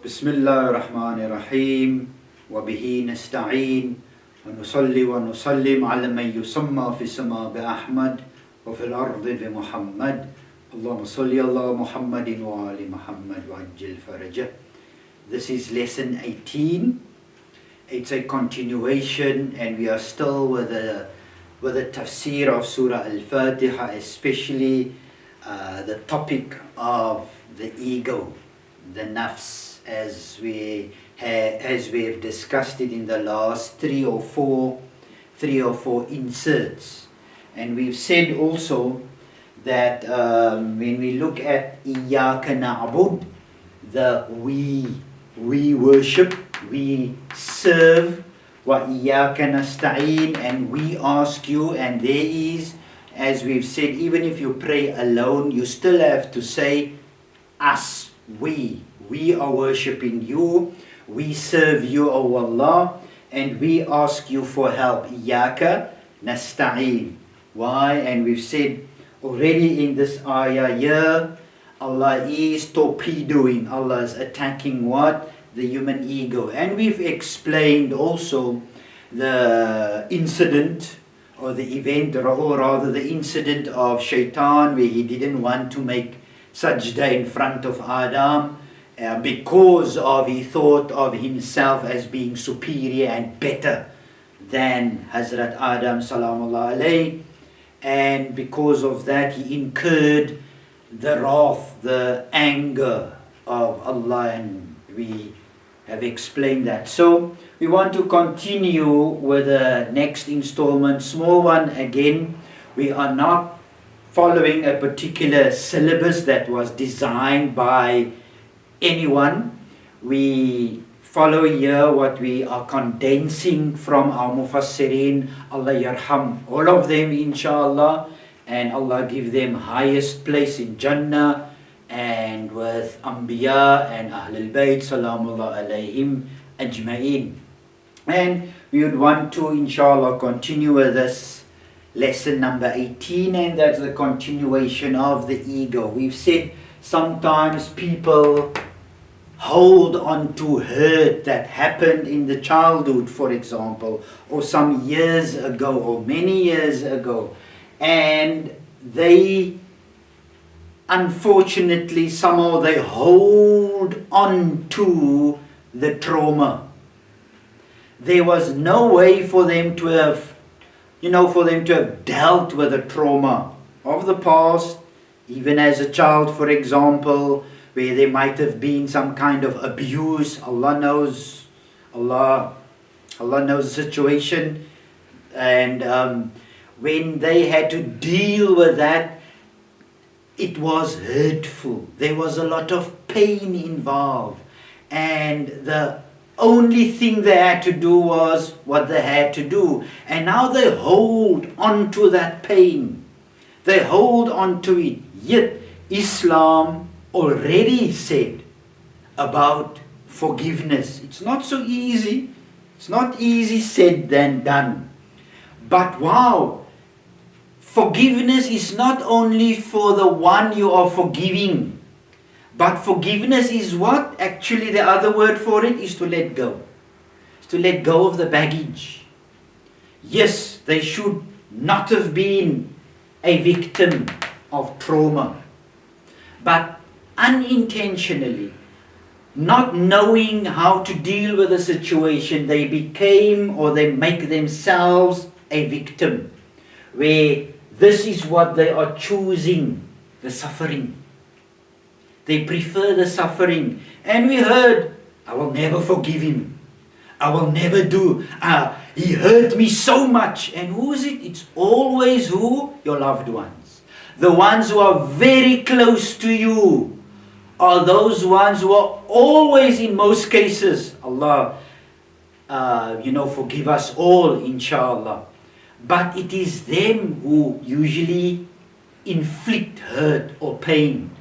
بسم الله الرحمن الرحيم وبه نستعين ونصلي ونسلم على من يسمى في السماء بأحمد وفي الأرض بمحمد اللهم صل على محمد وآل محمد وعجل فرجه. This is lesson 18. It's a continuation and we are still with the Tafsir of Surah Fatiha, especially the topic of the ego, the nafs, as we have discussed it in the last three or four inserts. And we've said also that when we look at Iyyaka na'bud, the we worship, we serve, wa Iyyaka nasta'een, and we ask you. And there is, as we've said, even if you pray alone, you still have to say us, we are worshipping you, we serve you, O Allah, and we ask you for help. Iyyaka nasta'een. Why? And we've said already in this ayah here, Allah is torpedoing, Allah is attacking what? The human ego. And we've explained also the incident or the event, or rather the incident of Shaitan, where he didn't want to make sajda in front of Adam because of he thought of himself as being superior and better than Hazrat Adam salamullah alayhi. And because of that he incurred the wrath, the anger of Allah, and we have explained that. So we want to continue with the next installment, small one again. We are not following a particular syllabus that was designed by anyone. We follow here what we are condensing from our Mufassirin, Allah yarham all of them inshallah, and Allah give them highest place in Jannah and with Anbiya and Ahlul Bayt salamullah alayhim ajma'in. And we would want to inshallah continue with this lesson number 18, and that's the continuation of the ego. We've said sometimes people hold on to hurt that happened in the childhood, for example, or some years ago or many years ago, and they unfortunately somehow they hold on to the trauma. There was no way for them to have dealt with the trauma of the past, even as a child, for example, where there might have been some kind of abuse. Allah knows the situation. And when they had to deal with that, it was hurtful. There was a lot of pain involved. And the only thing they had to do was what they had to do. And now they hold on to that pain. They hold on to it. Yet Islam already said about forgiveness. It's not so easy. It's not easy said than done. But wow, forgiveness is not only for the one you are forgiving, but forgiveness is what? Actually the other word for it is to let go. It's to let go of the baggage. Yes, they should not have been a victim of trauma, but unintentionally, not knowing how to deal with the situation, they became, or they make themselves a victim, where this is what they are choosing, the suffering. They prefer the suffering. And we heard, I will never forgive him, I will never do, he hurt me so much. And who is it? It's always who? Your loved ones. The ones who are very close to you are those ones who are always, in most cases, Allah, forgive us all, inshallah. But it is them who usually inflict hurt or pain.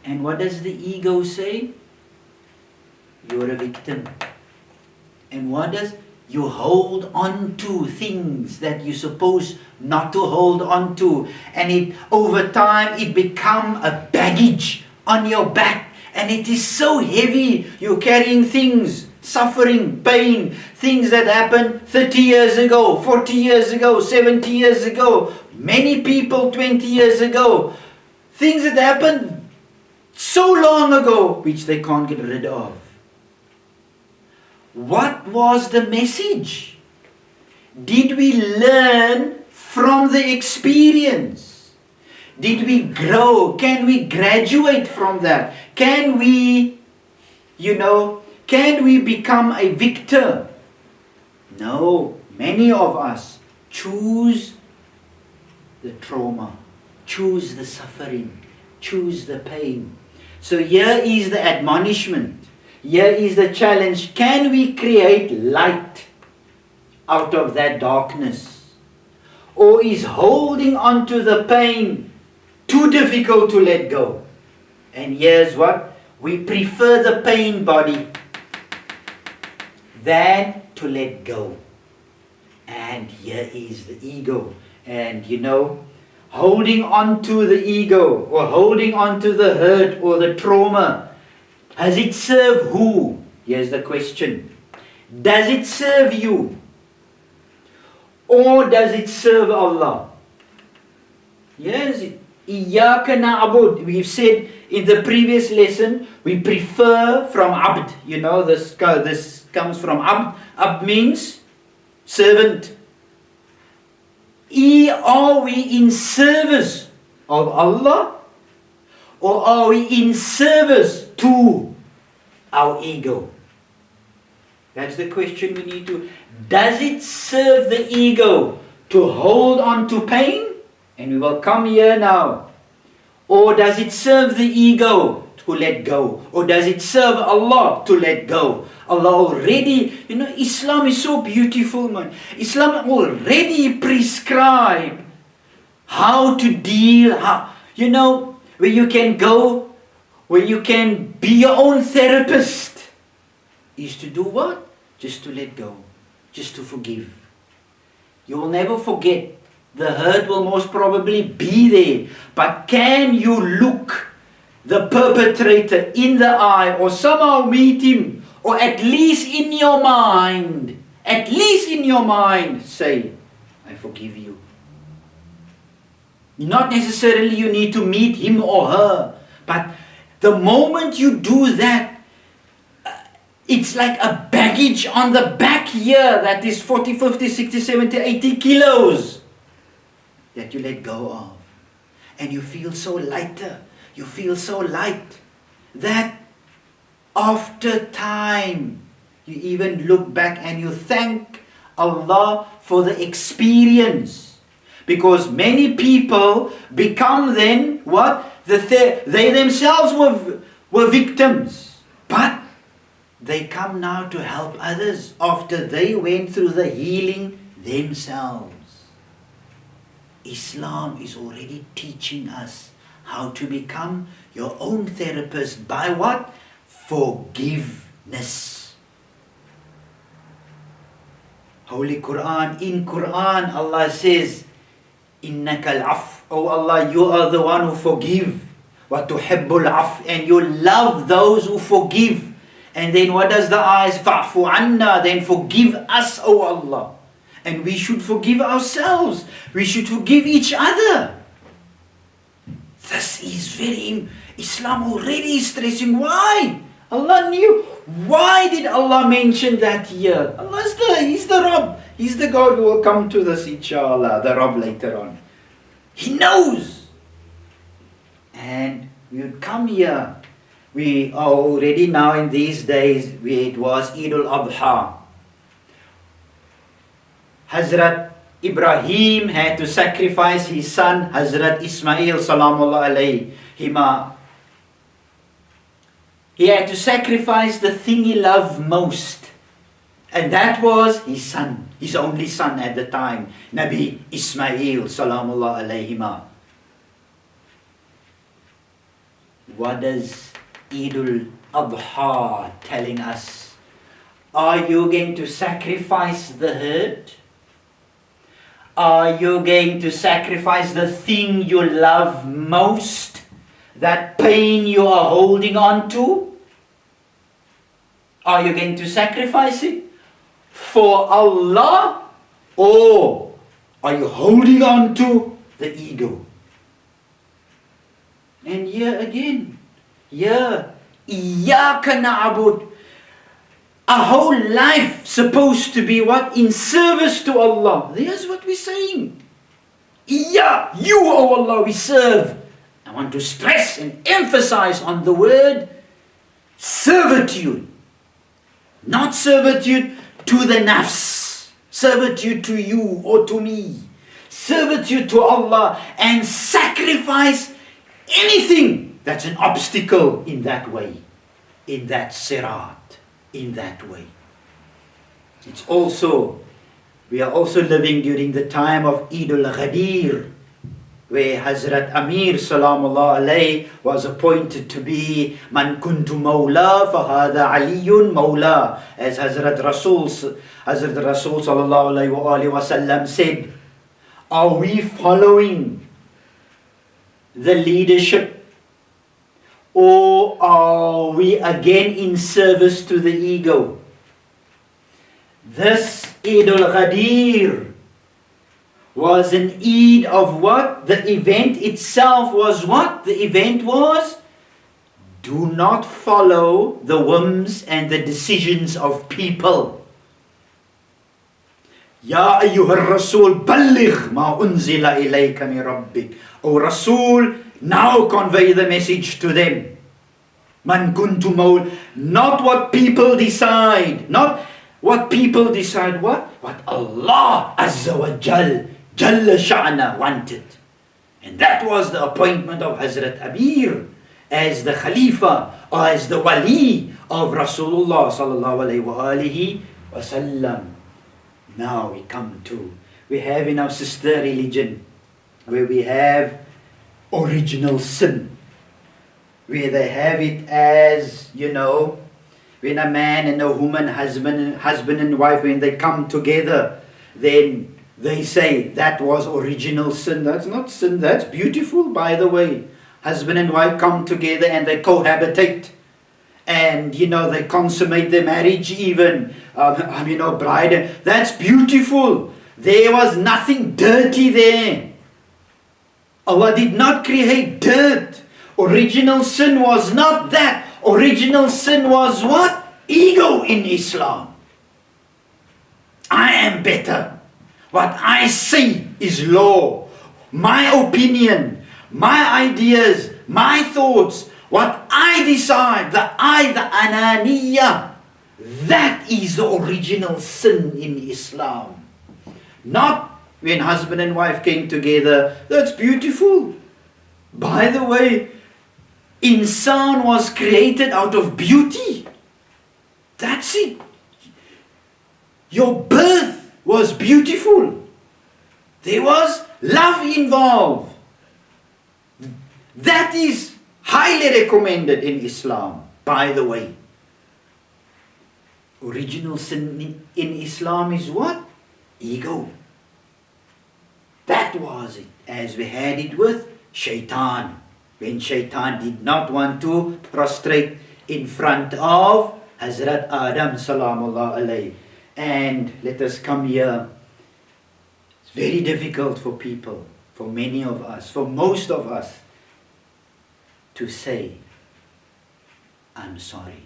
And what does the ego say? You're a victim. And what does? You hold on to things that you're supposed not to hold on to. And over time, it become a baggage on your back. And it is so heavy. You're carrying things, suffering, pain, things that happened 30 years ago, 40 years ago, 70 years ago, many people 20 years ago. Things that happened so long ago, which they can't get rid of. What was the message? Did we learn from the experience? Did we grow? Can we graduate from that? Can we, can we become a victor? No, many of us choose the trauma, choose the suffering, choose the pain. So here is the admonishment. Here is the challenge. Can we create light out of that darkness? Or is holding on to the pain too difficult to let go? And here's what? We prefer the pain body than to let go. And here is the ego. And holding on to the ego or holding on to the hurt or the trauma, does it serve who? Here's the question. Does it serve you? Or does it serve Allah? Yes, Iyaka na'bud. We've said in the previous lesson, we prefer from abd. This comes from abd. Abd means servant. Are we in service of Allah? Or are we in service to our ego? That's the question we need to. Does it serve the ego to hold on to pain? And we will come here now. Or does it serve the ego to let go? Or does it serve Allah to let go? Allah already, Islam is so beautiful, man. Islam already prescribed how to deal, where you can go, where you can be your own therapist, is to do what? Just to let go, just to forgive. You will never forget. The hurt will most probably be there. But can you look the perpetrator in the eye or somehow meet him, or at least in your mind, say, I forgive you. Not necessarily you need to meet him or her, but the moment you do that, it's like a baggage on the back here that is 40, 50, 60, 70, 80 kilos that you let go of. And you feel so lighter. You feel so light that after time, you even look back and you thank Allah for the experience. Because many people become then what? They themselves were victims. But they come now to help others after they went through the healing themselves. Islam is already teaching us how to become your own therapist by what? Forgiveness. Holy Quran, in Quran, Allah says, Innaka al-af. Oh Allah, you are the one who forgive. Wa tuhibbul af. And you love those who forgive. And then what does the ayah say? Fa'fu anna. Then forgive us, oh Allah. And we should forgive ourselves. We should forgive each other. This is Islam already is stressing. Why? Allah knew. Why did Allah mention that here? Allah He's the Rabb. He's the God who will come to this, inshallah, the Rabb later on. He knows. And we would come here. We are already now in these days, it was Eid al-Adha. Hazrat Ibrahim had to sacrifice his son, Hazrat Ismail, salamullah alayhima. He had to sacrifice the thing he loved most. And that was his son, his only son at the time, Nabi Ismail, salamullah alayhima. What does Eid al-Adha telling us? Are you going to sacrifice the hurt? Are you going to sacrifice the thing you love most? that pain you are holding on to? Are you going to sacrifice it for Allah? Or are you holding on to the ego? And here again, Iyaka na'bud. Our whole life supposed to be what? In service to Allah. Here's what we're saying. You, O Allah, we serve. I want to stress and emphasize on the word servitude. Not servitude to the nafs, servitude to you or to me, servitude to Allah, and sacrifice anything that's an obstacle in that way, in that sirat, in that way. It's also, we are also living during the time of Eid al-Ghadir, where Hazrat Amir Salamullah alayhi was appointed to be Man kuntu Mawla fahada Aliyun Mawla, as Hazrat Rasul Sallallahu Alaihi Wasallam said. Are we following the leadership, or are we again in service to the ego? This Eid al-Ghadir was an Eid of what? The event itself was what? The event was, do not follow the whims and the decisions of people. Ya ayyuhar Rasul balligh ma unzila ilayka min rabbik. O Rasul, now convey the message to them. Man kuntu maul, not what people decide, not what people decide, what Allah Azza wa Jalla Sha'na wanted. And that was the appointment of Hazrat Amir as the Khalifa or as the Wali of Rasulullah Sallallahu Alaihi Wasallam. Now we have in our sister religion, where we have original sin, where they have it as, when a man and a woman, husband and wife, when they come together, then they say that was original sin. That's not sin, that's beautiful, by the way. Husband and wife come together and they cohabitate. And, they consummate their marriage even. Bride. That's beautiful. There was nothing dirty there. Allah did not create dirt. Original sin was not that. Original sin was what? Ego in Islam. I am better. What I say is law. My opinion, my ideas, my thoughts, what I decide, the ananiya, that is the original sin in Islam. Not when husband and wife came together. That's beautiful. By the way, insan was created out of beauty. That's it. Your birth was beautiful. There was love involved. That is highly recommended in Islam, by the way. Original sin in Islam is what? Ego. That was it, as we had it with Shaitan. When Shaitan did not want to prostrate in front of Hazrat Adam Salamullah alayhi. And let us come here. It's very difficult for people, for many of us, for most of us, to say, I'm sorry.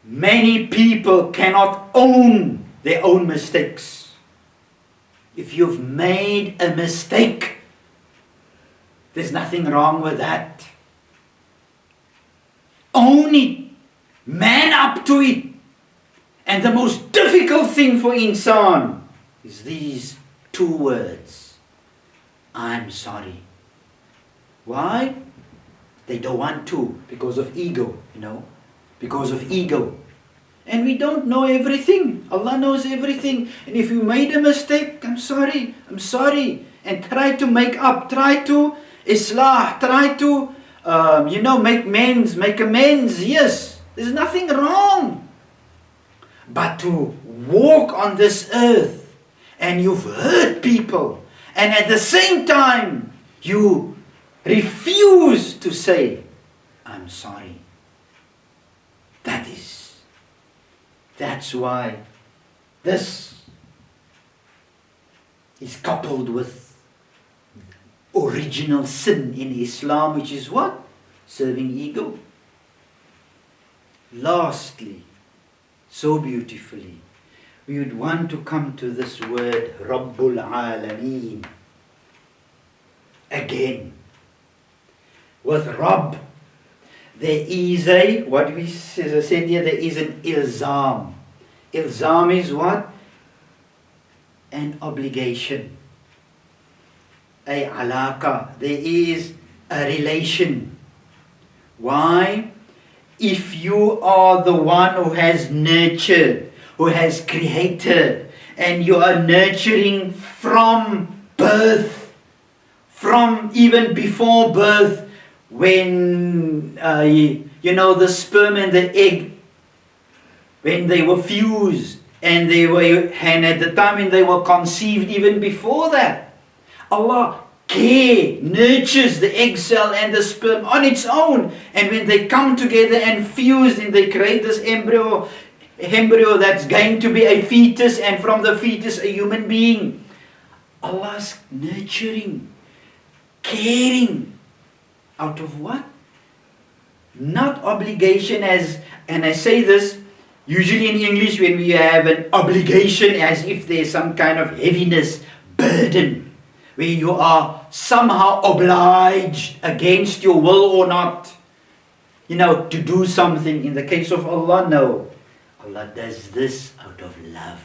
Many people cannot own their own mistakes. If you've made a mistake, there's nothing wrong with that. Own it. Man up to it. And the most difficult thing for insan is these two words. I'm sorry. Why? They don't want to, because of ego, because of ego. And we don't know everything. Allah knows everything. And if you made a mistake, I'm sorry. And try to make up, try to islah, try to, make amends. Yes, there's nothing wrong. But to walk on this earth and you've hurt people, and at the same time You refuse to say, I'm sorry. That's why this is coupled with original sin in Islam, which is what? Serving ego. Lastly, so beautifully, we would want to come to this word, Rabbul Alameen. Again, with Rabb, there is what we said here, there is an ilzam. Ilzam is what? An obligation. A alaka. There is a relation. Why? If you are the one who has nurtured, who has created, and you are nurturing from birth, from even before birth, when the sperm and the egg, when they were fused, and at the time when they were conceived, even before that, Allah nurtures the egg cell and the sperm on its own, and when they come together and fuse, and they create this embryo that's going to be a fetus, and from the fetus a human being. Allah's nurturing, caring. Out of what? Not obligation and I say this, usually in English when we have an obligation as if there's some kind of heaviness, burden, where you are somehow obliged against your will or not, to do something. In the case of Allah, no. Allah does this out of love.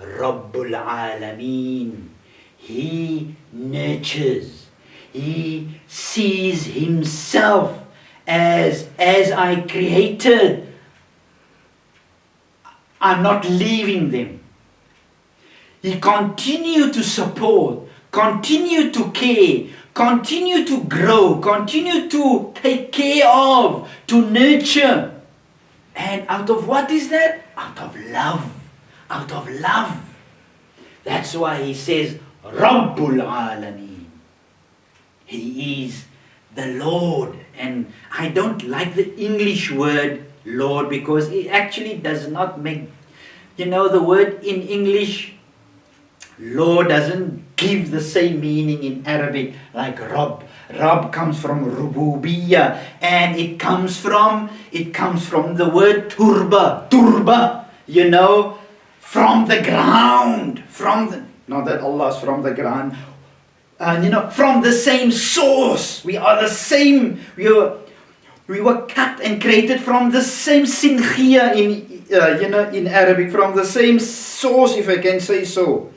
Rabbul Alameen. He nurtures. He sees himself as I created. I'm not leaving them. He continued to support, continue to care, continue to grow, continue to take care of, to nurture. And out of what is that? Out of love. Out of love. That's why he says, Rabbul Alameen. He is the Lord. And I don't like the English word Lord because it actually does not make, the word in English, Lord doesn't give the same meaning in Arabic like Rabb. Rabb comes from Rububiyyah, and it comes from the word turba, from the ground, not that Allah's from the ground, from the same source. We are the same. We were cut and created from the same sinkhia in Arabic, from the same source, if I can say so.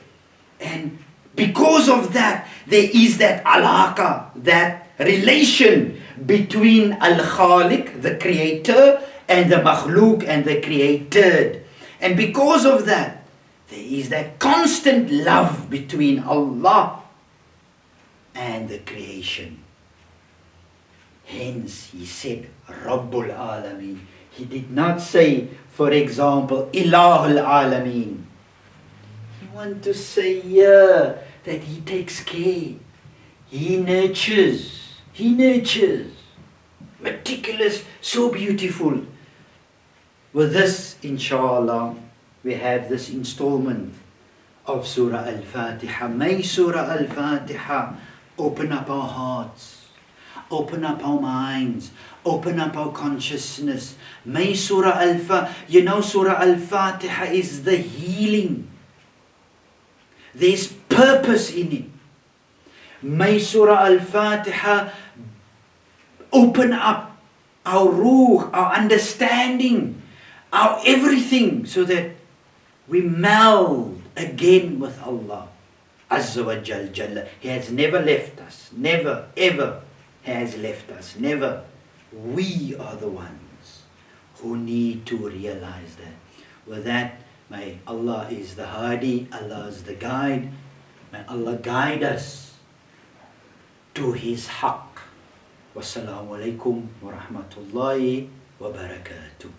And because of that, there is that alaka, that relation between Al-Khaliq, the creator, and the makhluk, and the created. And because of that, there is that constant love between Allah and the creation. Hence, he said, Rabbul Alameen. He did not say, for example, Ilahul Alameen. He wants to say here that he takes care. He nurtures. He nurtures. Meticulous, so beautiful. With this, inshallah, we have this installment of Surah Al-Fatiha. May Surah Al-Fatiha open up our hearts, open up our minds, open up our consciousness. May Surah Al-Fatiha, Surah Al-Fatiha is the healing. There's purpose in it. May Surah Al-Fatiha open up our ruh, our understanding, our everything, so that we meld again with Allah Azza wa Jalla. He has never left us. Never, ever has left us. Never. We are the ones who need to realize that. With that, may Allah is the Hadi, Allah is the guide. May Allah guide us to His haqq. Wassalamu alaikum wa rahmatullahi wa barakatuh.